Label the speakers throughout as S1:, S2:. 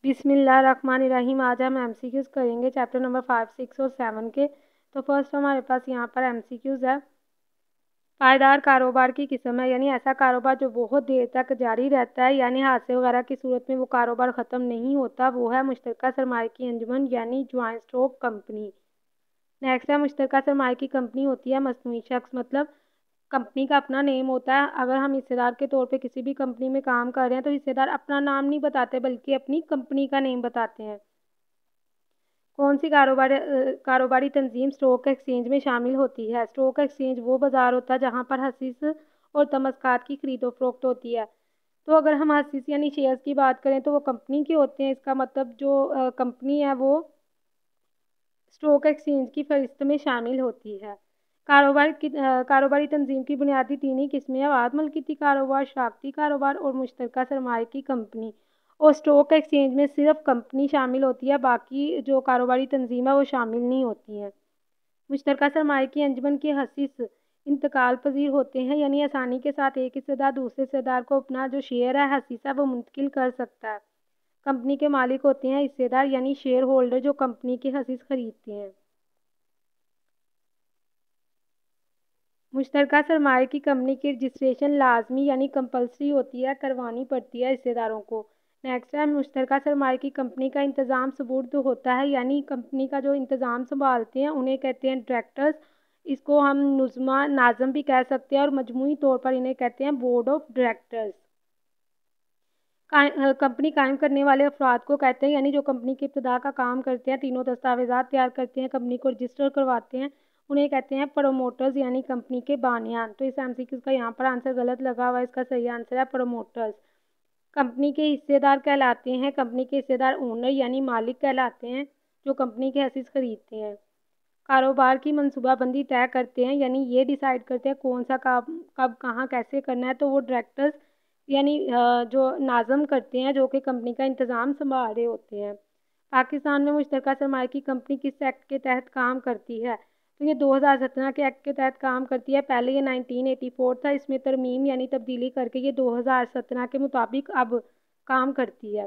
S1: بسم اللہ الرحمن الرحیم۔ آج ہم ایم سی کیوز کریں گے چیپٹر نمبر 5، 6 اور 7 کے۔ تو فرسٹ ہمارے پاس یہاں پر ایم سی کیوز ہے۔ پائیدار کاروبار کی قسم ہے، یعنی ایسا کاروبار جو بہت دیر تک جاری رہتا ہے، یعنی حادثے وغیرہ کی صورت میں وہ کاروبار ختم نہیں ہوتا، وہ ہے مشترکہ سرمایہ کی انجمن یعنی جوائنٹ اسٹاک کمپنی۔ نیکسٹ ہے مشترکہ سرمایہ کی کمپنی ہوتی ہے مصنوعی شخص، مطلب کمپنی کا اپنا نیم ہوتا ہے۔ اگر ہم حصے دار کے طور پہ کسی بھی کمپنی میں کام کر رہے ہیں تو حصے دار اپنا نام نہیں بتاتے بلکہ اپنی کمپنی کا نیم بتاتے ہیں۔ کون سی کاروباری تنظیم اسٹاک ایکسچینج میں شامل ہوتی ہے؟ اسٹاک ایکسچینج وہ بازار ہوتا ہے جہاں پر حصص اور تمازقات کی خرید و فروخت ہوتی ہے۔ تو اگر ہم حصص یعنی شیئرز کی بات کریں تو وہ کمپنی کے ہوتے ہیں، اس کا مطلب جو کمپنی ہے وہ اسٹاک ایکسچینج کی فہرست میں شامل ہوتی ہے۔ کاروباری تنظیم کی بنیادی تین ہی قسمیں ہیں: وحدت ملکیتی کاروبار، شراکتی کاروبار اور مشترکہ سرمایہ کی کمپنی۔ اور اسٹاک ایکسچینج میں صرف کمپنی شامل ہوتی ہے، باقی جو کاروباری تنظیم ہے وہ شامل نہیں ہوتی ہیں۔ مشترکہ سرمایہ کی انجمن کے حصص انتقال پذیر ہوتے ہیں، یعنی آسانی کے ساتھ ایک حصے دار دوسرے حصے دار کو اپنا جو شیئر ہے، حصص ہے، وہ منتقل کر سکتا ہے۔ کمپنی کے مالک ہوتے ہیں حصے دار یعنی شیئر ہولڈر جو کمپنی کے حصص خریدتے ہیں۔ مشترکہ سرمایہ کی کمپنی کی رجسٹریشن لازمی یعنی کمپلسری ہوتی ہے، کروانی پڑتی ہے حصے داروں کو۔ نیکسٹ ہے مشترکہ سرمایہ کی کمپنی کا انتظام سپرد ہوتا ہے، یعنی کمپنی کا جو انتظام سنبھالتے ہیں انہیں کہتے ہیں ڈائریکٹرز۔ اس کو ہم ناظم بھی کہہ سکتے ہیں اور مجموعی طور پر انہیں کہتے ہیں بورڈ آف ڈائریکٹرز۔ کمپنی قائم کرنے والے افراد کو کہتے ہیں، یعنی جو کمپنی کی ابتدا کا کام کرتے ہیں، تینوں دستاویزات تیار کرتے ہیں، کمپنی کو رجسٹر کرواتے ہیں، انہیں کہتے ہیں پروموٹرز یعنی کمپنی کے بانیان۔ تو اس ایم سی کیو کا یہاں پر آنسر غلط لگا ہوا ہے، اس کا صحیح آنسر ہے پروموٹرز۔ کمپنی کے حصے دار کہلاتے ہیں، کمپنی کے حصے دار اونر یعنی مالک کہلاتے ہیں جو کمپنی کے حصص خریدتے ہیں۔ کاروبار کی منصوبہ بندی طے کرتے ہیں، یعنی یہ ڈیسائیڈ کرتے ہیں کون سا کام کب کہاں کیسے کرنا ہے، تو وہ ڈائریکٹرز یعنی جو ناظم کرتے ہیں جو کہ کمپنی کا انتظام سنبھال رہے ہوتے ہیں۔ پاکستان میں مشترکہ سرمایہ کی کمپنی کس ایکٹ کے تحت کام کرتی ہے؟ تو یہ 2017 کے ایکٹ کے تحت کام کرتی ہے۔ پہلے یہ 1984 تھا، اس میں ترمیم یعنی تبدیلی کر کے یہ 2017 کے مطابق اب کام کرتی ہے۔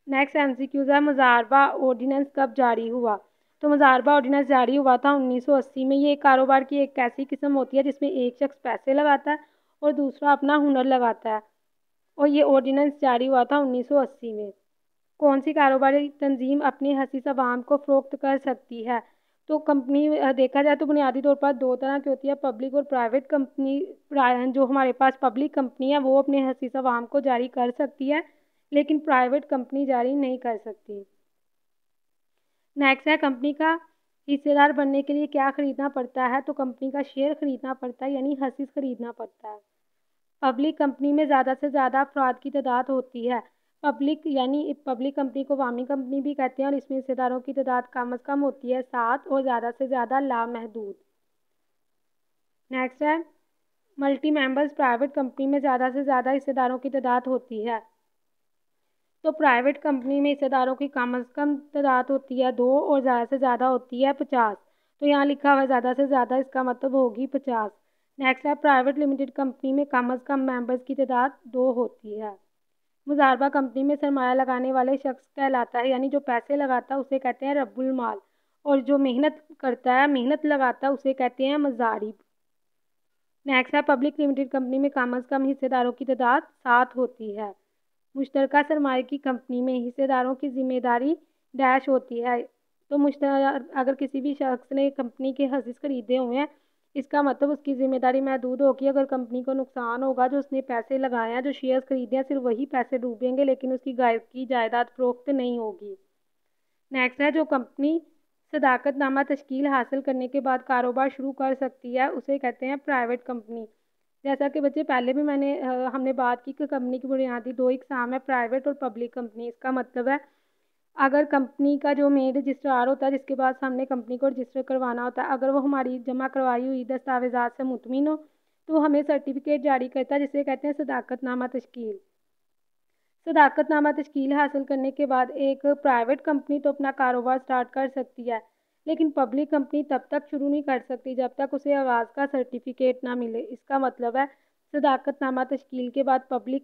S1: نیکسٹ ایم سی کیوز ہے مضاربہ آرڈیننس کب جاری ہوا؟ تو مضاربہ آرڈیننس جاری ہوا تھا 1980 میں۔ یہ ایک کاروبار کی ایک ایسی قسم ہوتی ہے جس میں ایک شخص پیسے لگاتا ہے اور دوسرا اپنا ہنر لگاتا ہے، اور یہ آرڈیننس جاری ہوا تھا 1980 میں۔ کون سی کاروباری تنظیم اپنے حصص عوام کو فروخت کر سکتی ہے؟ تو کمپنی دیکھا جائے تو بنیادی طور پر دو طرح کی ہوتی ہے، پبلک اور پرائیویٹ کمپنی۔ جو ہمارے پاس پبلک کمپنی ہے وہ اپنے حصص عوام کو جاری کر سکتی ہے، لیکن پرائیویٹ کمپنی جاری نہیں کر سکتی۔ نیکسٹ ہے کمپنی کا حصے دار بننے کے لیے کیا خریدنا پڑتا ہے؟ تو کمپنی کا شیئر خریدنا پڑتا ہے، یعنی حصص خریدنا پڑتا ہے۔ پبلک کمپنی میں زیادہ سے زیادہ افراد کی تعداد ہوتی ہے۔ پبلک کمپنی کو عوامی کمپنی بھی کہتے ہیں، اور اس میں حصے داروں کی تعداد کم از کم ہوتی ہے 7 اور زیادہ سے زیادہ لامحدود۔ نیکسٹ ہے ملٹی ممبرز پرائیویٹ کمپنی میں زیادہ سے زیادہ حصے داروں کی تعداد ہوتی ہے۔ تو پرائیویٹ کمپنی میں حصے داروں کی کم از کم تعداد ہوتی ہے 2 اور زیادہ سے زیادہ ہوتی ہے 50۔ تو یہاں لکھا ہوا ہے زیادہ سے زیادہ، اس کا مطلب ہوگی 50۔ نیکسٹ ہے پرائیویٹ لمیٹڈ کمپنی میں کم از کم ممبرز کی تعداد 2 ہوتی ہے۔ مضاربہ کمپنی میں سرمایہ لگانے والے شخص کہلاتا ہے، یعنی جو پیسے لگاتا ہے اسے کہتے ہیں رب المال، اور جو محنت کرتا ہے محنت لگاتا ہے اسے کہتے ہیں مضارب۔ نیکسٹ ہے پبلک لمیٹڈ کمپنی میں کم از کم حصے داروں کی تعداد 7 ہوتی ہے۔ مشترکہ سرمایہ کی کمپنی میں حصے داروں کی ذمہ داری ڈیش ہوتی ہے۔ تو اگر کسی بھی شخص نے کمپنی کے حصص خریدے ہوئے ہیں، اس کا مطلب اس کی ذمہ داری محدود ہوگی۔ اگر کمپنی کو نقصان ہوگا، جو اس نے پیسے لگائے ہیں، جو شیئرز خریدے ہیں، صرف وہی پیسے ڈوبیں گے، لیکن اس کی جائیداد فروخت نہیں ہوگی۔ نیکسٹ ہے جو کمپنی صداقت نامہ تشکیل حاصل کرنے کے بعد کاروبار شروع کر سکتی ہے اسے کہتے ہیں پرائیویٹ کمپنی۔ جیسا کہ بچے پہلے بھی ہم نے بات کی کہ کمپنی کی بنیادی 2 اقسام ہے، پرائیویٹ اور پبلک کمپنی۔ اس کا مطلب ہے اگر کمپنی کا جو مین رجسٹرار ہوتا ہے جس کے بعد ہم نے کمپنی کو رجسٹر کروانا ہوتا ہے، اگر وہ ہماری جمع کروائی ہوئی دستاویزات سے مطمئن ہو تو ہمیں سرٹیفکیٹ جاری کرتا ہے جسے کہتے ہیں صداقت نامہ تشکیل۔ صداقت نامہ تشکیل حاصل کرنے کے بعد ایک پرائیویٹ کمپنی تو اپنا کاروبار سٹارٹ کر سکتی ہے، لیکن پبلک کمپنی تب تک شروع نہیں کر سکتی جب تک اسے آغاز کا سرٹیفکیٹ نہ ملے۔ اس کا مطلب ہے صداقت نامہ تشکیل کے بعد پبلک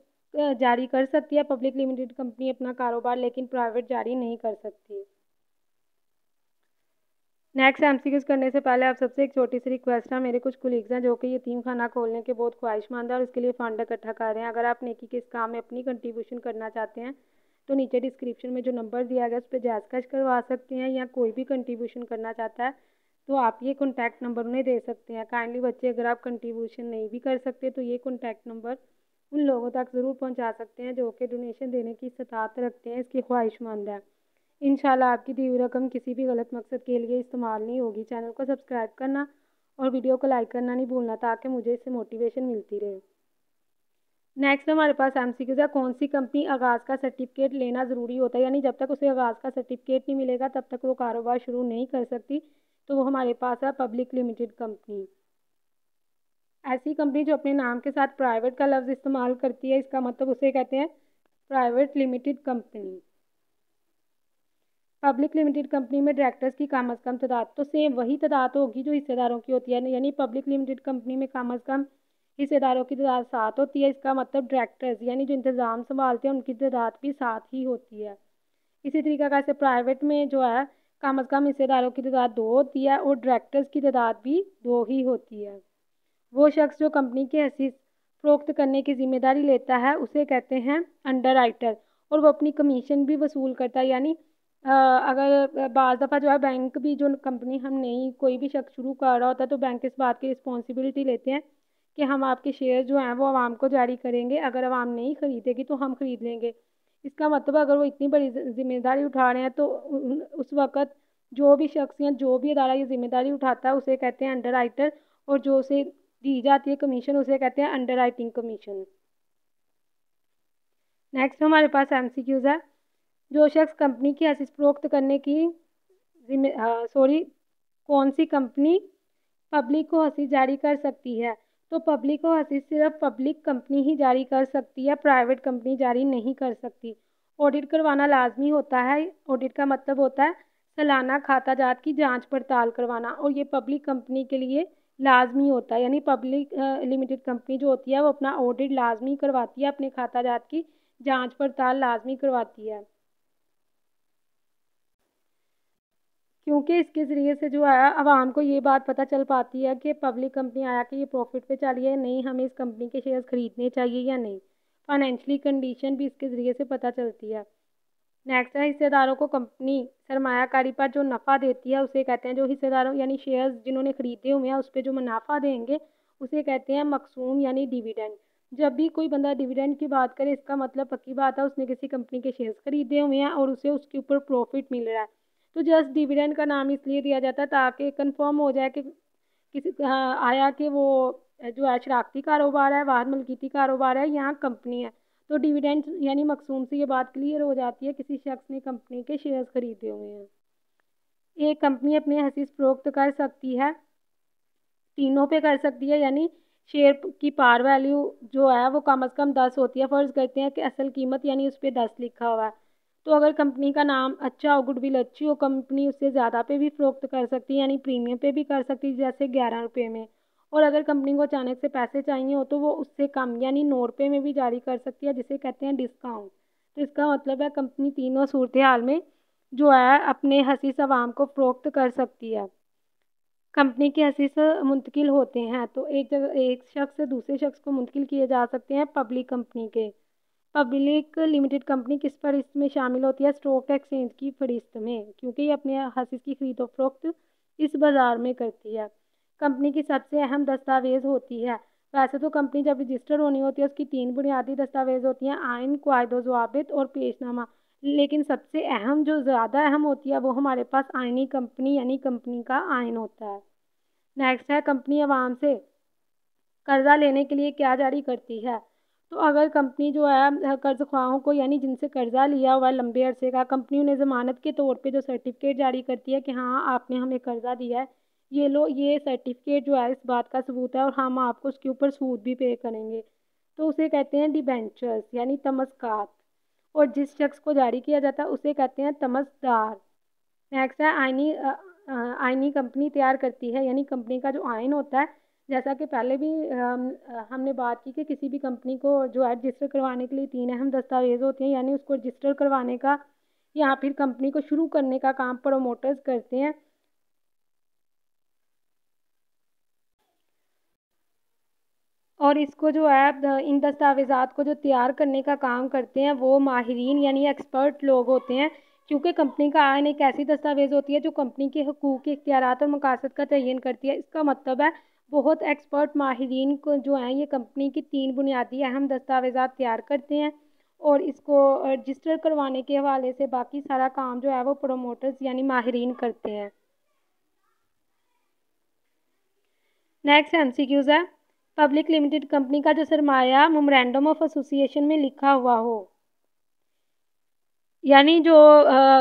S1: جاری کر سکتی ہے پبلک لمیٹڈ کمپنی اپنا کاروبار، لیکن پرائیویٹ جاری نہیں کر سکتی۔ نیکسٹ MCQs کرنے سے پہلے آپ سب سے ایک چھوٹی سی ریکویسٹ ہے، میرے کچھ کولیگز ہیں جو کہ یتیم خانہ کھولنے کے بہت خواہش مند ہیں اور اس کے لیے فنڈ اکٹھا کر رہے ہیں۔ اگر آپ نیکی کے اس کام میں اپنی کنٹریبیوشن کرنا چاہتے ہیں تو نیچے ڈسکرپشن میں جو نمبر دیا گیا اس پہ جائز کیش کروا سکتے ہیں، یا کوئی بھی کنٹریبیوشن کرنا چاہتا ہے تو آپ یہ کانٹیکٹ نمبر انہیں دے سکتے ہیں۔ کائنڈلی بچے، اگر آپ کنٹریبیوشن نہیں بھی کر سکتے تو یہ کانٹیکٹ نمبر ان لوگوں تک ضرور پہنچا سکتے ہیں جو کہ ڈونیشن دینے کی استطاعت رکھتے ہیں، اس کی خواہش مند ہے۔ انشاءاللہ آپ کی دی ہوئی رقم کسی بھی غلط مقصد کے لیے استعمال نہیں ہوگی۔ چینل کو سبسکرائب کرنا اور ویڈیو کو لائک کرنا نہیں بھولنا تاکہ مجھے اس سے موٹیویشن ملتی رہے۔ نیکسٹ ہمارے پاس MCQs ہے، کون سی کمپنی آغاز کا سرٹیفکیٹ لینا ضروری ہوتا ہے، یعنی جب تک اسے آغاز کا سرٹیفکیٹ نہیں ملے گا تب تک وہ کاروبار شروع نہیں کر سکتی، تو وہ ہمارے پاس ہے پبلک لمیٹڈ کمپنی۔ ایسی کمپنی جو اپنے نام کے ساتھ پرائیویٹ کا لفظ استعمال کرتی ہے، اس کا مطلب اسے کہتے ہیں private limited company. Public limited company میں ڈائریکٹرز کی کم از کم تعداد تو سیم وہی تعداد ہوگی جو حصے داروں کی ہوتی ہے، یعنی پبلک لمیٹڈ کمپنی میں کم از کم حصے داروں کی تعداد 7 ہوتی ہے۔ اس کا مطلب ڈائریکٹرز یعنی جو انتظام سنبھالتے ہیں ان کی تعداد بھی 7 ہی ہوتی ہے۔ اسی طریقہ کیسے پرائیویٹ میں جو ہے کم از کم حصے داروں کی تعداد 2 ہوتی ہے اور ڈائریکٹرز کی تعداد بھی 2 ہی ہوتی ہے۔ وہ شخص جو کمپنی کے حصص فروخت کرنے کی ذمہ داری لیتا ہے اسے کہتے ہیں انڈر رائٹر، اور وہ اپنی کمیشن بھی وصول کرتا ہے، یعنی اگر بعض دفعہ جو ہے بینک بھی جو کمپنی ہم نہیں کوئی بھی شخص شروع کر رہا ہوتا ہے تو بینک اس بات کی رسپانسبلٹی لیتے ہیں کہ ہم آپ کے شیئر جو ہیں وہ عوام کو جاری کریں گے، اگر عوام نہیں خریدے گی تو ہم خرید لیں گے۔ اس کا مطلب اگر وہ اتنی بڑی ذمہ داری اٹھا رہے ہیں تو اس وقت جو بھی شخص یا جو بھی ادارہ یہ ذمہ داری اٹھاتا ہے اسے کہتے ہیں انڈر رائٹر، اور جو اسے دی جاتی ہے کمیشن اسے کہتے ہیں انڈر رائٹنگ کمیشن۔ نیکسٹ ہمارے پاس MCQs ہے، جو شخص کمپنی کی حصص فروخت کرنے کی کون سی کمپنی پبلک کو حصص جاری کر سکتی ہے، تو پبلک کو حصص صرف پبلک کمپنی ہی جاری کر سکتی ہے، پرائیویٹ کمپنی جاری نہیں کر سکتی۔ آڈٹ کروانا لازمی ہوتا ہے، آڈٹ کا مطلب ہوتا ہے سالانہ کھاتہ جات کی جانچ پڑتال کروانا، اور یہ پبلک کمپنی کے لیے لازمی ہوتا ہے، یعنی پبلک لمیٹڈ کمپنی جو ہوتی ہے وہ اپنا آڈٹ لازمی کرواتی ہے، اپنے کھاتہ جات کی جانچ پڑتال لازمی کرواتی ہے، کیونکہ اس کے ذریعے سے جو ہے عوام کو یہ بات پتہ چل پاتی ہے کہ پبلک کمپنی آیا کہ یہ پروفٹ پہ چلی ہے نہیں، ہمیں اس کمپنی کے شیئرز خریدنے چاہیے یا نہیں۔ فائنینشلی کنڈیشن بھی اس کے ذریعے سے پتہ چلتی ہے۔ نیکسٹ ہے حصے داروں کو کمپنی سرمایہ کاری پر جو نفع دیتی ہے اسے کہتے ہیں، جو حصے داروں یعنی شیئرز جنہوں نے خریدے ہوئے ہیں اس پہ جو منافع دیں گے اسے کہتے ہیں مقسوم یعنی ڈیویڈنڈ۔ جب بھی کوئی بندہ ڈیویڈنڈ کی بات کرے اس کا مطلب پکی بات ہے اس نے کسی کمپنی کے شیئرز خریدے ہوئے ہیں اور اسے اس کے اوپر پروفٹ مل رہا ہے، تو جسٹ ڈیویڈنڈ کا نام اس لیے دیا جاتا ہے تاکہ کنفرم ہو جائے کہ کسی آیا کہ وہ جو ہے شراکتی کاروبار ہے، واحد ملکیتی کاروبار ہے، یہاں کمپنی ہے، تو ڈیویڈنڈ یعنی مقسوم سے یہ بات کلیئر ہو جاتی ہے کسی شخص نے کمپنی کے شیئرز خریدے ہوئے ہیں۔ ایک کمپنی اپنے حصص فروخت کر سکتی ہے، تینوں پہ کر سکتی ہے، یعنی شیئر کی پار ویلیو جو ہے وہ کم از کم 10 ہوتی ہے، فرض کرتے ہیں کہ اصل قیمت یعنی اس پہ 10 لکھا ہوا ہے، تو اگر کمپنی کا نام اچھا ہو، گڈ ول اچھی ہو، کمپنی اس سے زیادہ پہ بھی فروخت کر سکتی ہے، یعنی پریمیم پہ بھی کر سکتی ہے جیسے 11 روپے میں، اور اگر کمپنی کو اچانک سے پیسے چاہیے ہو تو وہ اس سے کم یعنی 9 روپے میں بھی جاری کر سکتی ہے، جسے کہتے ہیں ڈسکاؤنٹ۔ تو اس کا مطلب ہے کمپنی تینوں صورتحال میں جو ہے اپنے حصص عوام کو فروخت کر سکتی ہے۔ کمپنی کے حصص منتقل ہوتے ہیں تو ایک شخص سے دوسرے شخص کو منتقل کیے جا سکتے ہیں پبلک کمپنی کے۔ پبلک لمیٹڈ کمپنی کس فہرست میں شامل ہوتی ہے؟ اسٹاک ایکسچینج کی فہرست میں، کیونکہ یہ اپنے حصص کی خرید و فروخت اس بازار میں کرتی ہے۔ کمپنی کی سب سے اہم دستاویز ہوتی ہے، ویسے تو کمپنی جب رجسٹر ہونی ہوتی ہے اس کی 3 بنیادی دستاویز ہوتی ہیں، آئین، قواعد و ضوابط اور پیش نامہ، لیکن سب سے اہم جو زیادہ اہم ہوتی ہے وہ ہمارے پاس آئینی کمپنی یعنی کمپنی کا آئین ہوتا ہے۔ نیکسٹ ہے کمپنی عوام سے قرضہ لینے کے لیے کیا جاری کرتی ہے؟ تو اگر کمپنی جو ہے قرض خواہوں کو یعنی جن سے قرضہ لیا ہوا ہے لمبے عرصے کا، کمپنی انہیں ضمانت کے طور پہ جو سرٹیفکیٹ جاری کرتی ہے کہ ہاں آپ نے ہمیں قرضہ دیا ہے، یہ لو، یہ سرٹیفکیٹ جو ہے اس بات کا ثبوت ہے اور ہم آپ کو اس کے اوپر سود بھی پے کریں گے، تو اسے کہتے ہیں ڈیبینچرز یعنی تمسکات، اور جس شخص کو جاری کیا جاتا ہے اسے کہتے ہیں تمسدار۔ نیکسٹ ہے آئینی کمپنی تیار کرتی ہے، یعنی کمپنی کا جو آئین ہوتا ہے جیسا کہ پہلے بھی ہم نے بات کی کہ کسی بھی کمپنی کو جو ہے رجسٹر کروانے کے لیے 3 اہم دستاویز ہوتے ہیں، یعنی اس کو رجسٹر کروانے کا یا پھر کمپنی کو شروع کرنے کا کام پروموٹرز کرتے ہیں، اور اس کو جو ہے ان دستاویزات کو جو تیار کرنے کا کام کرتے ہیں وہ ماہرین یعنی ایکسپرٹ لوگ ہوتے ہیں، کیونکہ کمپنی کا آئین ایک ایسی دستاویز ہوتی ہے جو کمپنی کے حقوق کے اختیارات اور مقاصد کا تعین کرتی ہے۔ اس کا مطلب ہے بہت ایکسپرٹ ماہرین کو جو ہیں یہ کمپنی کی 3 بنیادی اہم دستاویزات تیار کرتے ہیں، اور اس کو رجسٹر کروانے کے حوالے سے باقی سارا کام جو ہے وہ پروموٹرز یعنی ماہرین کرتے ہیں۔ نیکسٹ ایم سی کیوز ہے، پبلک لمیٹڈ کمپنی کا جو سرمایہ میمورینڈم آف ایسوسی ایشن میں لکھا ہوا ہو، یعنی جو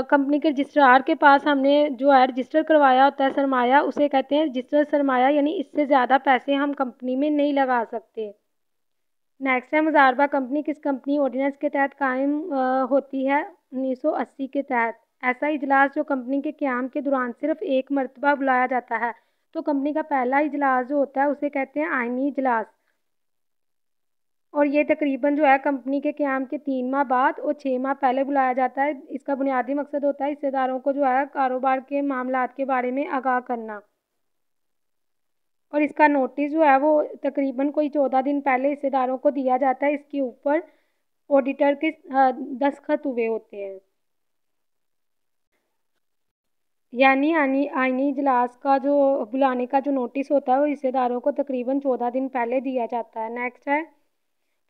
S1: کمپنی کے رجسٹرار کے پاس ہم نے جو ہے رجسٹر کروایا ہوتا ہے سرمایہ، اسے کہتے ہیں رجسٹر سرمایہ، یعنی اس سے زیادہ پیسے ہم کمپنی میں نہیں لگا سکتے۔ نیکسٹ ہے، مضاربہ کمپنی کس کمپنی آرڈیننس کے تحت قائم ہوتی ہے؟ 1980 کے تحت۔ ایسا اجلاس جو کمپنی کے قیام کے دوران صرف ایک مرتبہ بلایا جاتا ہے، تو کمپنی کا پہلا اجلاس جو ہوتا ہے اسے کہتے ہیں آئینی اجلاس، اور یہ تقریباً جو ہے کمپنی کے قیام کے 3 ماہ بعد اور 6 ماہ پہلے بلایا جاتا ہے۔ اس کا بنیادی مقصد ہوتا ہے حصے داروں کو جو ہے کاروبار کے معاملات کے بارے میں آگاہ کرنا، اور اس کا نوٹس جو ہے وہ تقریباً کوئی 14 دن پہلے حصے داروں کو دیا جاتا ہے۔ اس کے اوپر آڈیٹر کے دستخط ہوئے ہوتے ہیں، یعنی آئینی اجلاس کا جو بلانے کا جو نوٹس ہوتا ہے وہ حصے داروں کو تقریباً 14 دن پہلے دیا جاتا ہے۔ نیکسٹ ہے،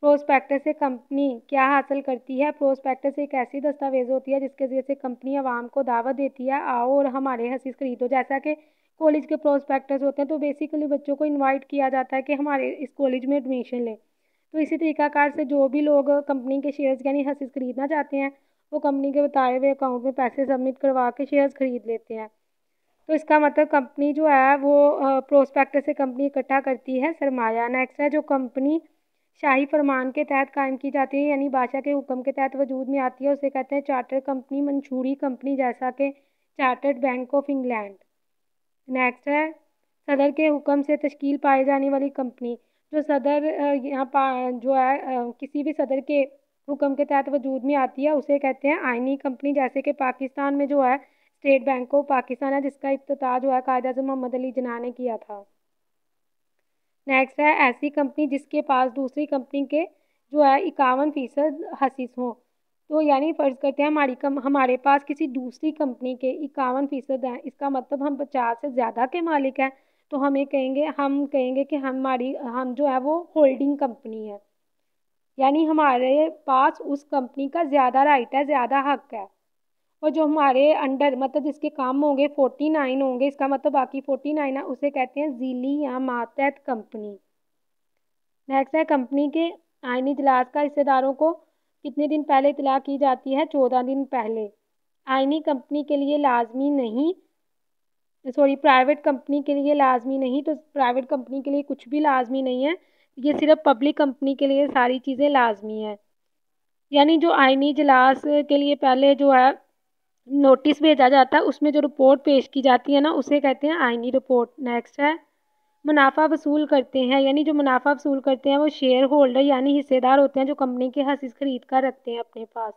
S1: پروسپیکٹس سے کمپنی کیا حاصل کرتی ہے؟ پروسپیکٹس ایک ایسی دستاویز ہوتی ہے جس کے ذریعے سے کمپنی عوام کو دعوت دیتی ہے آؤ اور ہمارے حصص خریدو۔ جیسا کہ کالج کے پروسپیکٹس ہوتے ہیں تو بیسیکلی بچوں کو انوائٹ کیا جاتا ہے کہ ہمارے اس کالج میں ایڈمیشن لیں، تو اسی طریقہ کار سے جو بھی لوگ کمپنی کے شیئرز یعنی حصص خریدنا چاہتے ہیں وہ کمپنی کے بتائے ہوئے اکاؤنٹ میں پیسے سبمٹ کروا کے شیئرز خرید لیتے ہیں۔ تو اس کا مطلب کمپنی جو ہے وہ پروسپیکٹس سے کمپنی اکٹھا کرتی ہے سرمایہ۔ نیکسٹ ہے، جو کمپنی شاہی فرمان کے تحت قائم کی جاتی ہے یعنی بادشاہ کے حکم کے تحت وجود میں آتی ہے، اسے کہتے ہیں چارٹر کمپنی، منشوری کمپنی، جیسا کہ chartered bank of England. Next ہے، صدر کے حکم سے تشکیل پائی جانے والی کمپنی۔ جو صدر جو ہے کسی بھی صدر کے حکم کے تحت وجود میں آتی ہے اسے کہتے ہیں آئینی کمپنی، جیسے کہ پاکستان میں جو ہے اسٹیٹ بینک آف پاکستان ہے جس کا افتتاح جو ہے قائد اعظم محمد علی جناح نے کیا تھا۔ نیکسٹ ہے، ایسی کمپنی جس کے پاس دوسری کمپنی کے جو ہے 51% حصص ہوں، تو یعنی فرض کرتے ہیں ہمارے پاس کسی دوسری کمپنی کے 51% ہیں، اس کا مطلب ہم 50 سے زیادہ کے مالک ہیں، تو ہم کہیں گے کہ ہم جو ہے وہ ہولڈنگ کمپنی ہے، یعنی ہمارے پاس اس کمپنی کا زیادہ رائٹ ہے، زیادہ حق ہے، اور جو ہمارے انڈر مطلب جس کے کام ہوں گے 49 ہوں گے، اس کا مطلب باقی 49 ہے، اسے کہتے ہیں ذیلی یا ماتحت کمپنی۔ نیکسٹ ہے، کمپنی کے آئینی اجلاس کا حصے داروں کو کتنے دن پہلے اطلاع کی جاتی ہے؟ 14 دن پہلے۔ آئینی کمپنی کے لیے لازمی نہیں، پرائیویٹ کمپنی کے لیے لازمی نہیں، تو پرائیویٹ کمپنی کے لیے کچھ بھی لازمی نہیں ہے، یہ صرف پبلک کمپنی کے لیے ساری چیزیں لازمی ہیں، یعنی جو آئینی اجلاس کے لیے پہلے جو ہے نوٹس بھیجا جاتا ہے اس میں جو رپورٹ پیش کی جاتی ہے نا اسے کہتے ہیں آئینی رپورٹ۔ نیکسٹ ہے، منافع وصول کرتے ہیں، یعنی جو منافع وصول کرتے ہیں وہ شیئر ہولڈر یعنی حصے دار ہوتے ہیں جو کمپنی کے حصص خرید کر رکھتے ہیں اپنے پاس۔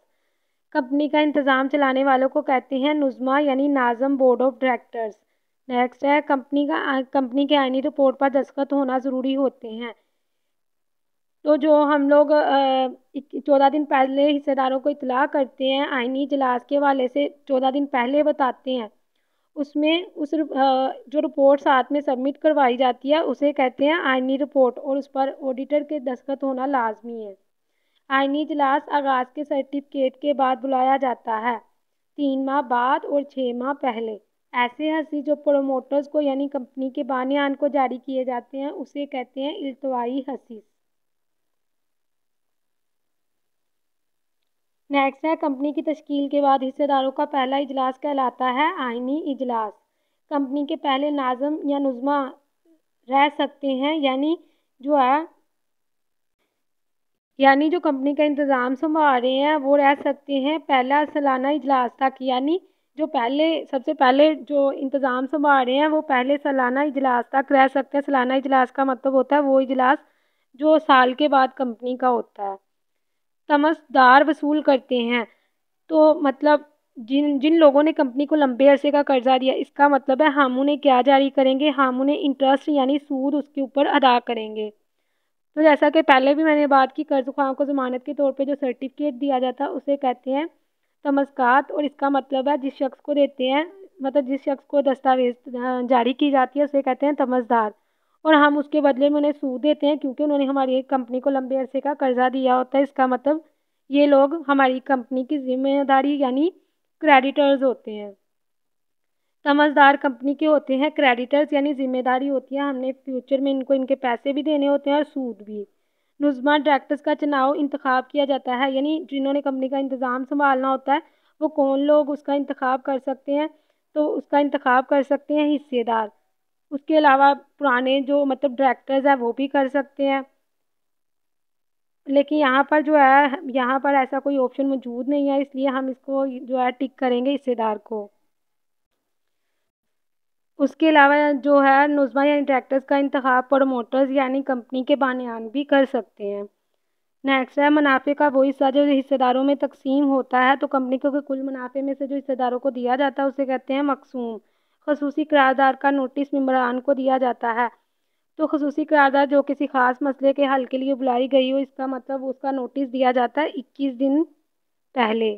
S1: کمپنی کا انتظام چلانے والوں کو کہتے ہیں نظمہ یعنی ناظم، بورڈ آف ڈائریکٹرز۔ نیکسٹ ہے، کمپنی کے آئینی رپورٹ پر دستخط ہونا ضروری ہوتے ہیں، تو جو ہم لوگ 14 دن پہلے حصے داروں کو اطلاع کرتے ہیں آئینی اجلاس کے حوالے سے 14 دن پہلے بتاتے ہیں، اس میں جو رپورٹ ساتھ میں سبمٹ کروائی جاتی ہے اسے کہتے ہیں آئینی رپورٹ، اور اس پر آڈیٹر کے دستخط ہونا لازمی ہے۔ آئینی اجلاس آغاز کے سرٹیفکیٹ کے بعد بلایا جاتا ہے، 3 ماہ بعد اور 6 ماہ پہلے۔ ایسے حصص جو پروموٹرز کو یعنی کمپنی کے بانیان کو جاری کیے جاتے ہیں اسے کہتے ہیں التوائی حصص۔ نیکسٹ ہے، کمپنی کی تشکیل کے بعد حصے داروں کا پہلا اجلاس کہلاتا ہے آئینی اجلاس۔ کمپنی کے پہلے ناظم یا نظمہ رہ سکتے ہیں، یعنی جو کمپنی کا انتظام سنبھال رہے ہیں وہ رہ سکتے ہیں پہلا سالانہ اجلاس تک، یعنی جو سب سے پہلے جو انتظام سنبھال رہے ہیں وہ پہلے سالانہ اجلاس تک رہ سکتے ہیں۔ سالانہ اجلاس کا مطلب ہوتا ہے وہ اجلاس جو سال کے بعد کمپنی کا ہوتا ہے۔ تمسدار وصول کرتے ہیں تو مطلب جن لوگوں نے کمپنی کو لمبے عرصے کا قرضہ دیا، اس کا مطلب ہے ہم انہیں کیا جاری کریں گے، ہم انہیں انٹرسٹ یعنی سود اس کے اوپر ادا کریں گے۔ تو جیسا کہ پہلے بھی میں نے بات کی، قرض خواہوں کو ضمانت کے طور پہ جو سرٹیفکیٹ دیا جاتا ہے اسے کہتے ہیں تمسکات، اور اس کا مطلب ہے جس شخص کو دیتے ہیں، مطلب جس شخص کو دستاویز جاری کی جاتی ہے اسے کہتے ہیں تمسدار، اور ہم اس کے بدلے میں انہیں سود دیتے ہیں کیونکہ انہوں نے ہماری کمپنی کو لمبے عرصے کا قرضہ دیا ہوتا ہے۔ اس کا مطلب یہ لوگ ہماری کمپنی کی ذمہ داری یعنی کریڈیٹرز ہوتے ہیں۔ تمسدار کمپنی کے ہوتے ہیں، کریڈیٹرز یعنی ذمہ داری ہوتی ہے، ہم نے فیوچر میں ان کو ان کے پیسے بھی دینے ہوتے ہیں اور سود بھی۔ نظمہ ڈائریکٹرز کا چناؤ انتخاب کیا جاتا ہے، یعنی جنہوں نے کمپنی کا انتظام سنبھالنا ہوتا ہے وہ کون لوگ اس کا انتخاب کر سکتے ہیں، تو اس کا انتخاب کر سکتے ہیں حصے دار۔ اس کے علاوہ پرانے جو مطلب ڈائریکٹرز ہیں وہ بھی کر سکتے ہیں، لیکن یہاں پر ایسا کوئی آپشن موجود نہیں ہے، اس لیے ہم اس کو جو ہے ٹک کریں گے حصے دار کو۔ اس کے علاوہ جو ہے نظمہ یعنی ڈائریکٹرز کا انتخاب پروموٹرز یعنی کمپنی کے بانیان بھی کر سکتے ہیں۔ نیکسٹ ہے منافع کا وہ حصہ جو حصے داروں میں تقسیم ہوتا ہے، تو کمپنی کے کل منافع میں سے جو حصے داروں کو دیا جاتا ہے اسے کہتے ہیں مقسوم۔ خصوصی قرارداد کا نوٹس ممبران کو دیا جاتا ہے، تو خصوصی قرارداد جو کسی خاص مسئلے کے حل کے لیے بلائی گئی ہو، اس کا مطلب اس کا نوٹس دیا جاتا ہے 21 دن پہلے،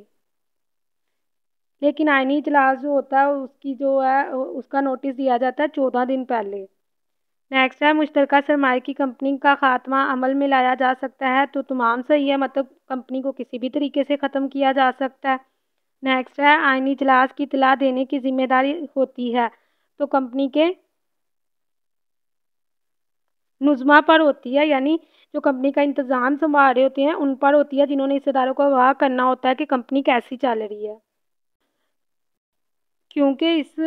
S1: لیکن آئینی اجلاس جو ہوتا ہے اس کا نوٹس دیا جاتا ہے 14 دن پہلے۔ نیکسٹ ہے مشترکہ سرمایہ کی کمپنی کا خاتمہ عمل میں لایا جا سکتا ہے، تو تمام صحیح ہے، مطلب کمپنی کو کسی بھی طریقے سے ختم کیا جا سکتا ہے۔ نیکسٹ ہے آئینی اجلاس کی اطلاع دینے کی ذمہ داری ہوتی ہے، تو کمپنی کے نظمہ پر ہوتی ہے، یعنی جو کمپنی کا انتظام سنبھال رہے ہوتے ہیں ان پر ہوتی ہے، جنہوں نے حصے داروں کو آگاہ کرنا ہوتا ہے کہ کمپنی کیسی چل رہی ہے، کیونکہ اس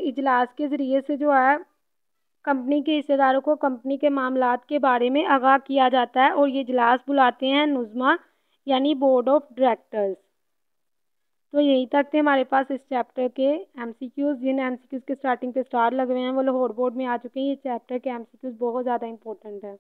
S1: اجلاس کے ذریعے سے جو ہے کمپنی کے حصے داروں کو کمپنی کے معاملات کے بارے میں آگاہ کیا جاتا ہے، اور یہ اجلاس بلاتے ہیں نظمہ یعنی بورڈ آف ڈائریکٹرز۔ تو یہی تک تھے ہمارے پاس اس چیپٹر کے ایم سی کیوز۔ جن ایم سی کیوز کے اسٹارٹنگ پہ اسٹار لگ رہے ہیں وہ لاہور بورڈ میں آ چکے ہیں۔ یہ چیپٹر کے ایم سی کیوز بہت زیادہ امپورٹنٹ ہے۔